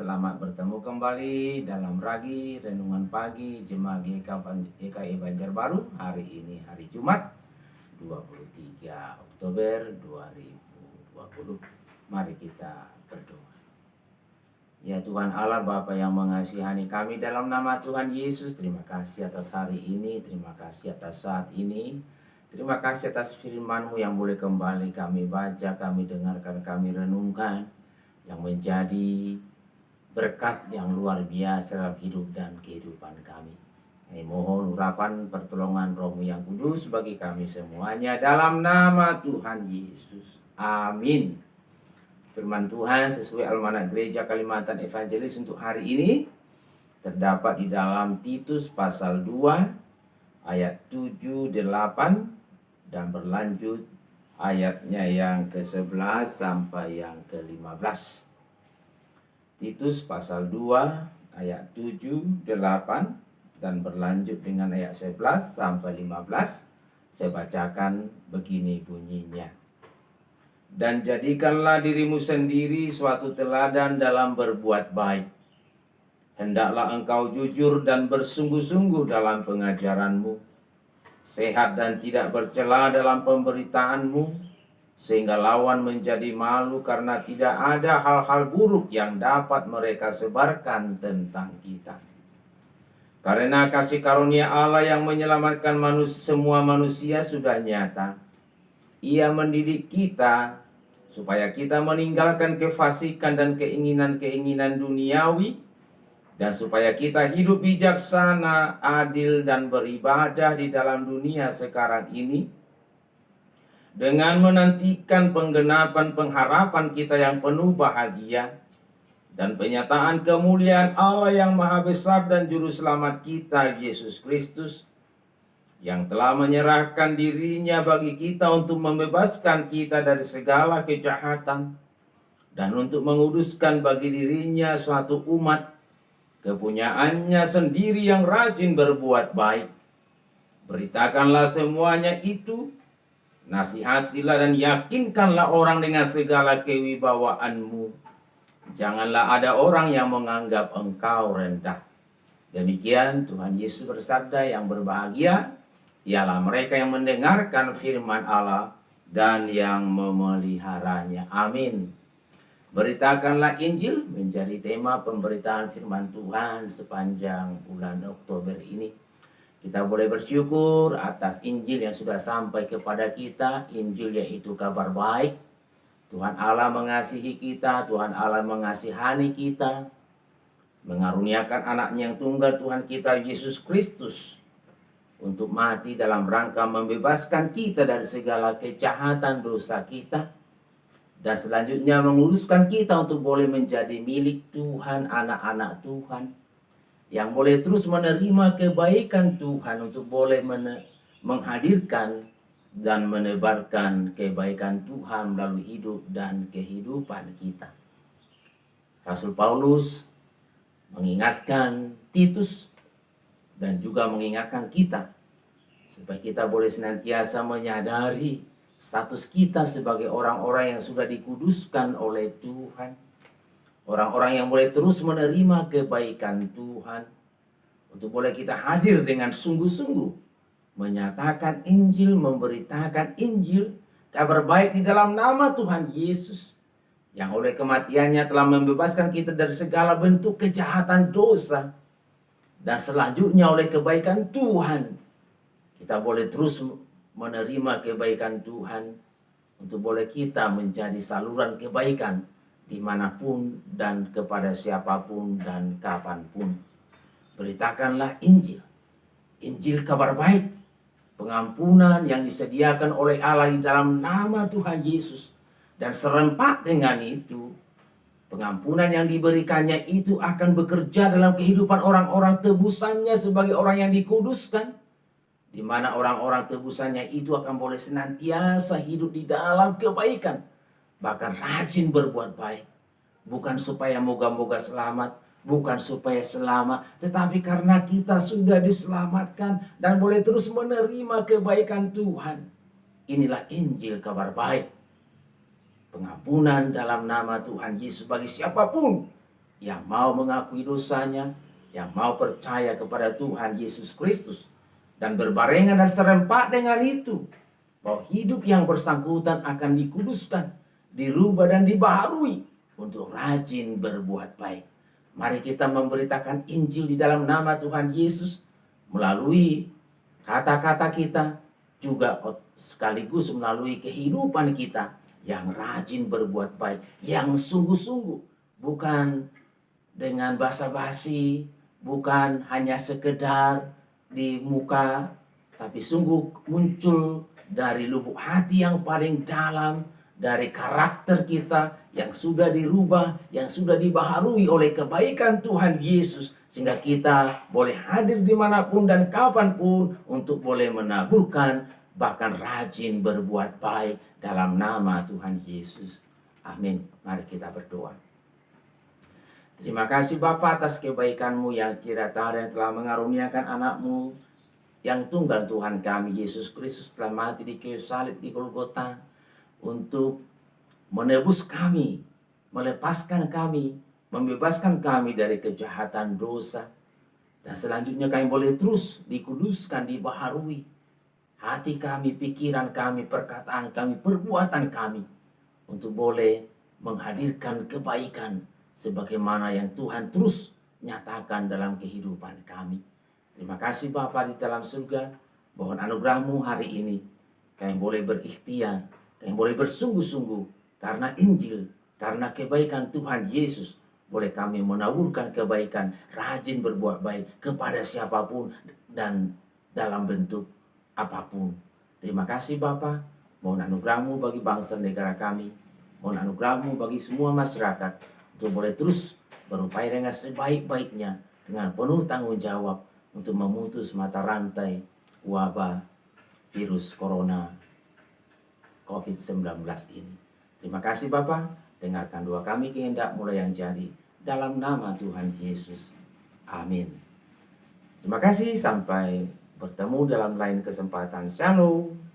selamat bertemu kembali dalam Ragi Renungan Pagi Jemaat GKI Banjarbaru. Hari ini hari Jumat 23 Oktober 2020. Mari kita berdoa. Ya Tuhan Allah, Bapa yang mengasihani kami, dalam nama Tuhan Yesus, terima kasih atas hari ini, terima kasih atas saat ini, terima kasih atas firman-Mu yang boleh kembali kami baca, kami dengarkan, kami renungkan, yang menjadi berkat yang luar biasa dalam hidup dan kehidupan kami. Kami mohon urapan pertolongan Roh-Mu yang kudus bagi kami semuanya, dalam nama Tuhan Yesus. Amin. Firman Tuhan sesuai Almanak Gereja Kalimantan Evangelis untuk hari ini terdapat di dalam Titus pasal 2 ayat 7, 8 dan berlanjut ayatnya yang ke-11 sampai yang ke-15. Titus pasal 2 ayat 7, 8 dan berlanjut dengan ayat 11 sampai 15. Saya bacakan, begini bunyinya. Dan jadikanlah dirimu sendiri suatu teladan dalam berbuat baik. Hendaklah engkau jujur dan bersungguh-sungguh dalam pengajaranmu, sehat dan tidak bercela dalam pemberitaanmu, sehingga lawan menjadi malu karena tidak ada hal-hal buruk yang dapat mereka sebarkan tentang kita. Karena kasih karunia Allah yang menyelamatkan semua manusia sudah nyata. Ia mendidik kita supaya kita meninggalkan kefasikan dan keinginan-keinginan duniawi, dan supaya kita hidup bijaksana, adil, dan beribadah di dalam dunia sekarang ini, dengan menantikan penggenapan pengharapan kita yang penuh bahagia dan penyataan kemuliaan Allah yang Maha Besar dan Juru Selamat kita, Yesus Kristus, yang telah menyerahkan dirinya bagi kita untuk membebaskan kita dari segala kejahatan dan untuk menguduskan bagi dirinya suatu umat, kepunyaannya sendiri yang rajin berbuat baik. Beritakanlah semuanya itu, nasihatilah dan yakinkanlah orang dengan segala kewibawaanmu. Janganlah ada orang yang menganggap engkau rendah. Demikian Tuhan Yesus bersabda, yang berbahagia ialah mereka yang mendengarkan firman Allah dan yang memeliharanya. Amin. Beritakanlah Injil menjadi tema pemberitaan firman Tuhan sepanjang bulan Oktober ini. Kita boleh bersyukur atas Injil yang sudah sampai kepada kita. Injil yaitu kabar baik. Tuhan Allah mengasihi kita, Tuhan Allah mengasihani kita, mengaruniakan anaknya yang tunggal, Tuhan kita Yesus Kristus, untuk mati dalam rangka membebaskan kita dari segala kejahatan dosa kita, dan selanjutnya menguruskan kita untuk boleh menjadi milik Tuhan, anak-anak Tuhan, yang boleh terus menerima kebaikan Tuhan untuk boleh menghadirkan dan menebarkan kebaikan Tuhan melalui hidup dan kehidupan kita. Rasul Paulus mengingatkan Titus dan juga mengingatkan kita supaya kita boleh senantiasa menyadari status kita sebagai orang-orang yang sudah dikuduskan oleh Tuhan. Orang-orang yang boleh terus menerima kebaikan Tuhan, untuk boleh kita hadir dengan sungguh-sungguh menyatakan Injil, memberitakan Injil, kabar baik di dalam nama Tuhan Yesus, yang oleh kematiannya telah membebaskan kita dari segala bentuk kejahatan dosa. Dan selanjutnya oleh kebaikan Tuhan, kita boleh terus menerima kebaikan Tuhan, untuk boleh kita menjadi saluran kebaikan dimanapun dan kepada siapapun dan kapanpun. Beritakanlah Injil. Injil kabar baik, pengampunan yang disediakan oleh Allah di dalam nama Tuhan Yesus. Dan serempak dengan itu, pengampunan yang diberikannya itu akan bekerja dalam kehidupan orang-orang tebusannya sebagai orang yang dikuduskan, di mana orang-orang tebusannya itu akan boleh senantiasa hidup di dalam kebaikan, bahkan rajin berbuat baik. Bukan supaya moga-moga selamat, bukan supaya selamat, tetapi karena kita sudah diselamatkan dan boleh terus menerima kebaikan Tuhan. Inilah Injil kabar baik. Pengampunan dalam nama Tuhan Yesus bagi siapapun yang mau mengakui dosanya, yang mau percaya kepada Tuhan Yesus Kristus, dan berbarengan dan serempak dengan itu, bahwa hidup yang bersangkutan akan dikuduskan, dirubah dan dibaharui untuk rajin berbuat baik. Mari kita memberitakan Injil di dalam nama Tuhan Yesus melalui kata-kata kita, juga sekaligus melalui kehidupan kita yang rajin berbuat baik, yang sungguh-sungguh, bukan dengan basa-basi, bukan hanya sekedar di muka, tapi sungguh muncul dari lubuk hati yang paling dalam, dari karakter kita yang sudah dirubah, yang sudah dibaharui oleh kebaikan Tuhan Yesus, sehingga kita boleh hadir dimanapun dan kapanpun untuk boleh menaburkan, bahkan rajin berbuat baik dalam nama Tuhan Yesus. Amin. Mari kita berdoa. Terima kasih Bapa atas kebaikan-Mu yang tiada tara, yang telah mengaruniakan anak-Mu yang tunggal Tuhan kami Yesus Kristus telah mati di kayu salib di Golgota untuk menebus kami, melepaskan kami, membebaskan kami dari kejahatan dosa. Dan selanjutnya kami boleh terus dikuduskan, dibaharui hati kami, pikiran kami, perkataan kami, perbuatan kami, untuk boleh menghadirkan kebaikan sebagaimana yang Tuhan terus nyatakan dalam kehidupan kami. Terima kasih Bapa di dalam surga, mohon anugerah-Mu hari ini kami boleh berikhtiar, kami boleh bersungguh-sungguh karena Injil, karena kebaikan Tuhan Yesus. Boleh kami menaburkan kebaikan, rajin berbuat baik kepada siapapun dan dalam bentuk apapun. Terima kasih Bapa, mohon anugerah-Mu bagi bangsa negara kami, mohon anugerah-Mu bagi semua masyarakat untuk boleh terus berupaya dengan sebaik-baiknya, dengan penuh tanggung jawab untuk memutus mata rantai wabah virus corona COVID-19 ini. Terima kasih Bapa, dengarkan doa kami kehendak mulai yang jadi dalam nama Tuhan Yesus. Amin. Terima kasih, sampai bertemu dalam lain kesempatan. Shalom.